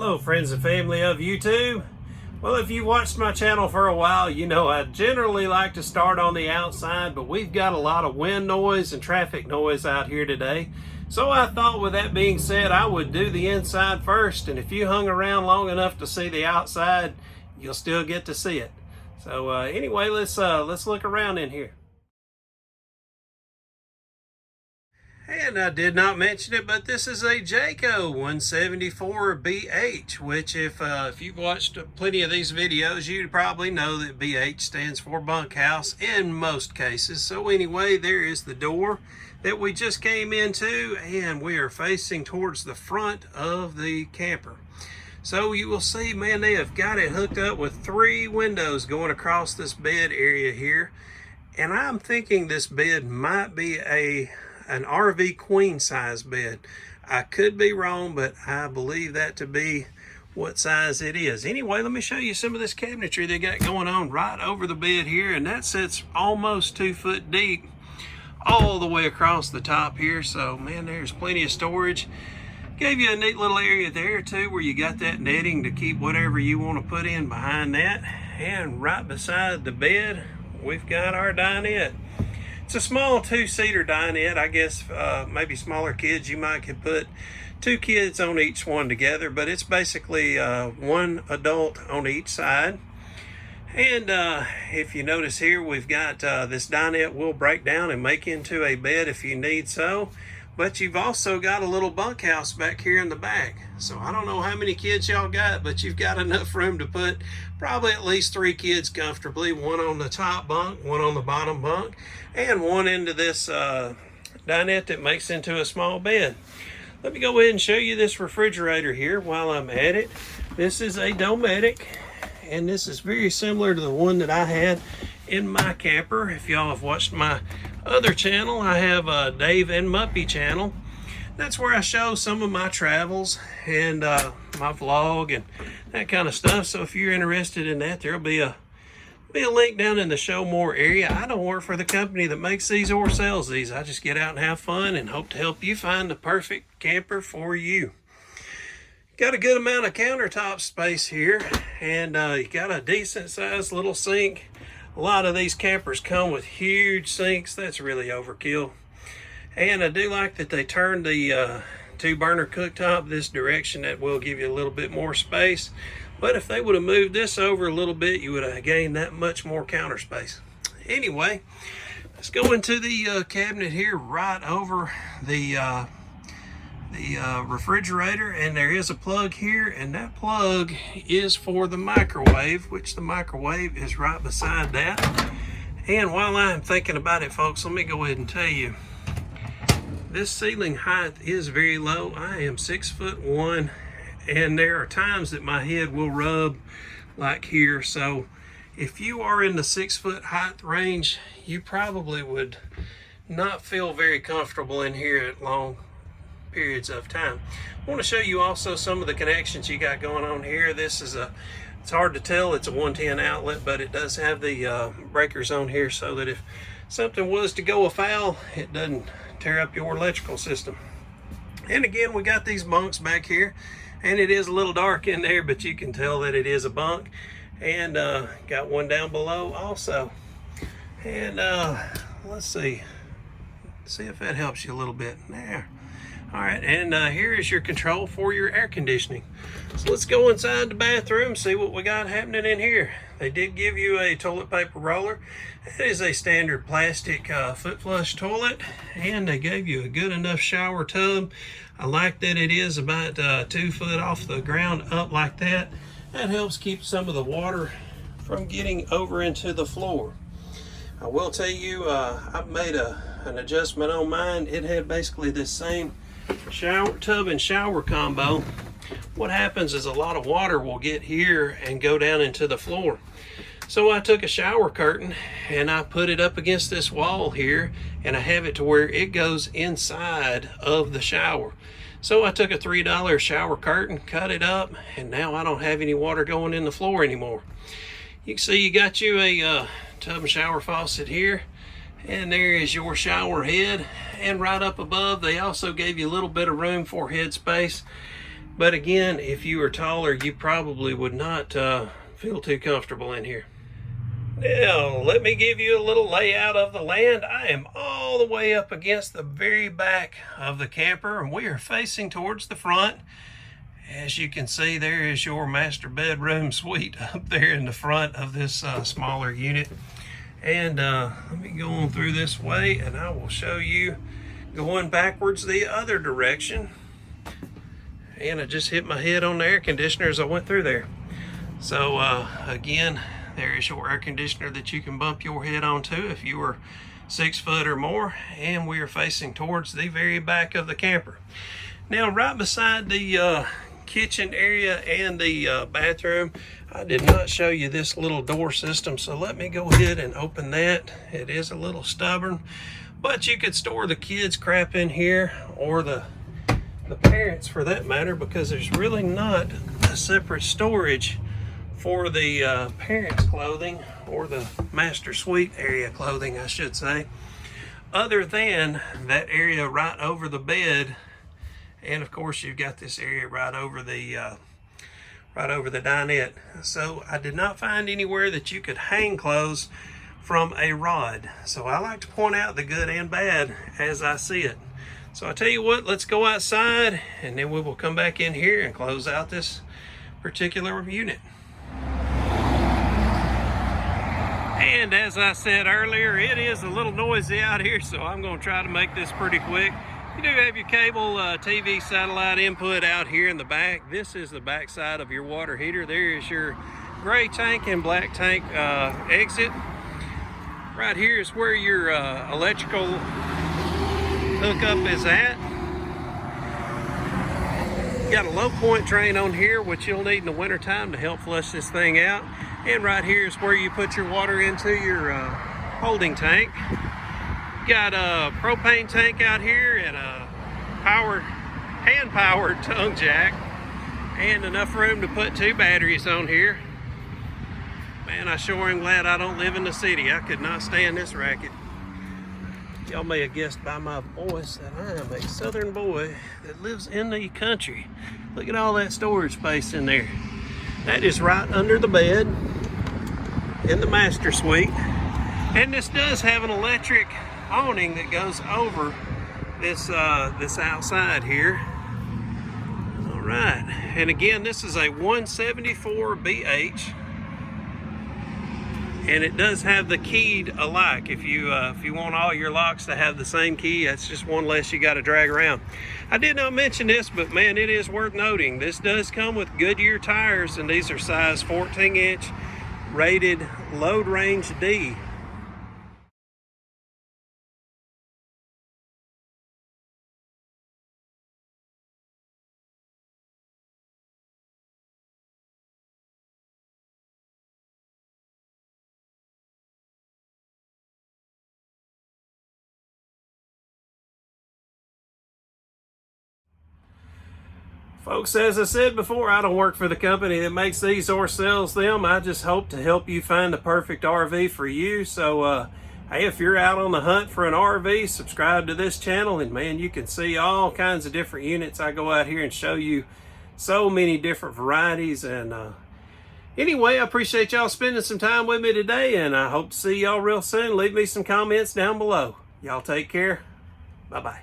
Hello friends and family of YouTube. Well, if you watched my channel for a while, you know I generally like to start on the outside, but we've got a lot of wind noise and traffic noise out here today. So I thought, with that being said, I would do the inside first, and if you hung around long enough to see the outside, you'll still get to see it. So anyway, let's look around in here. And I did not mention it, but this is a Jayco 174BH, which if you've watched plenty of these videos, you probably know that BH stands for bunkhouse in most cases. So anyway, there is the door that we just came into, and we are facing towards the front of the camper. So you will see, man, they have got it hooked up with 3 windows going across this bed area here. And I'm thinking this bed might be an RV queen size bed. I could be wrong, but I believe that to be what size it is. Anyway, let me show you some of this cabinetry they got going on right over the bed here, and that sits almost 2 foot deep all the way across the top here. So man, there's plenty of storage. Gave you a neat little area there too, where you got that netting to keep whatever you want to put in behind that. And right beside the bed, we've got our dinette. It's a small 2-seater dinette. I guess maybe smaller kids, you might could put 2 kids on each one together, but it's basically 1 adult on each side. And if you notice here, we've got this dinette will break down and make into a bed if you need so. But you've also got a little bunkhouse back here in the back. So I don't know how many kids y'all got, but you've got enough room to put probably at least 3 kids comfortably. 1 on the top bunk, 1 on the bottom bunk, and 1 into this dinette that makes into a small bed. Let me go ahead and show you this refrigerator here while I'm at it. This is a Dometic, and this is very similar to the one that I had in my camper. If y'all have watched my other channel, I have a Dave and Muppy channel. That's where I show some of my travels and my vlog and that kind of stuff. So if you're interested in that, there'll be a link down in the show more area. I don't work for the company that makes these or sells these. I just get out and have fun and hope to help you find the perfect camper for you. Got a good amount of countertop space here, and you got a decent sized little sink. A lot of these campers come with huge sinks. That's really overkill. And I do like that they turned the 2-burner cooktop this direction. That will give you a little bit more space. But if they would have moved this over a little bit, you would have gained that much more counter space. Anyway, let's go into the cabinet here right over the refrigerator, and there is a plug here, and that plug is for the microwave, which the microwave is right beside that. And while I'm thinking about it, folks, let me go ahead and tell you, this ceiling height is very low. I am 6'1", and there are times that my head will rub like here. So if you are in the 6 foot height range, you probably would not feel very comfortable in here at long periods of time. I want to show you also some of the connections you got going on here. This is it's hard to tell, it's a 110 outlet, but it does have the breakers on here so that if something was to go afoul, it doesn't tear up your electrical system. And again, we got these bunks back here, and it is a little dark in there, but you can tell that it is a bunk. And got one down below also. And let's see if that helps you a little bit there. All right, and here is your control for your air conditioning. So let's go inside the bathroom, see what we got happening in here. They did give you a toilet paper roller. It is a standard plastic foot flush toilet, and they gave you a good enough shower tub. I like that it is about 2 foot off the ground up like that. That helps keep some of the water from getting over into the floor. I will tell you, I've made an adjustment on mine. It had basically this same shower tub and shower combo. What happens is a lot of water will get here and go down into the floor. So I took a shower curtain and I put it up against this wall here, and I have it to where it goes inside of the shower. So I took a $3 shower curtain, cut it up, and now I don't have any water going in the floor anymore. You can see you got you a tub and shower faucet here, and there is your shower head. And right up above, they also gave you a little bit of room for head space. But again, if you are taller, you probably would not feel too comfortable in here. Now, let me give you a little layout of the land. I am all the way up against the very back of the camper, and we are facing towards the front. As you can see, there is your master bedroom suite up there in the front of this smaller unit. And let me go on through this way, and I will show you going backwards the other direction. And I just hit my head on the air conditioner as I went through there. So again, there is your air conditioner that you can bump your head onto if you are 6 foot or more. And we are facing towards the very back of the camper. Now, right beside the kitchen area and the bathroom, I did not show you this little door system, so let me go ahead and open that. It is a little stubborn, but you could store the kids' crap in here, or the parents for that matter, because there's really not a separate storage for the parents' clothing, or the master suite area clothing, I should say, other than that area right over the bed. And of course, you've got this area right over the dinette. So I did not find anywhere that you could hang clothes from a rod. So I like to point out the good and bad as I see it. So I tell you what, let's go outside, and then we will come back in here and close out this particular unit. And as I said earlier, it is a little noisy out here, so I'm going to try to make this pretty quick. You do have your cable TV satellite input out here in the back. This is the back side of your water heater. There is your gray tank and black tank exit. Right here is where your electrical hookup is at. Got a low point drain on here, which you'll need in the winter time to help flush this thing out. And right here is where you put your water into your holding tank. Got a propane tank out here and a hand-powered tongue jack, and enough room to put 2 batteries on here. Man, I sure am glad I don't live in the city. I could not stand this racket. Y'all may have guessed by my voice that I am a southern boy that lives in the country. Look at all that storage space in there. That is right under the bed in the master suite. And this does have an electric awning that goes over this this outside here. All right, and again, this is a 174 BH, and it does have the keyed alike. If you want all your locks to have the same key, that's just one less you got to drag around. I did not mention this, but man, it is worth noting. This does come with Goodyear tires, and these are size 14-inch, rated load range D. Folks, as I said before, I don't work for the company that makes these or sells them. I just hope to help you find the perfect RV for you. So, hey, if you're out on the hunt for an RV, subscribe to this channel, and man, you can see all kinds of different units. I go out here and show you so many different varieties. And anyway, I appreciate y'all spending some time with me today, and I hope to see y'all real soon. Leave me some comments down below. Y'all take care. Bye-bye.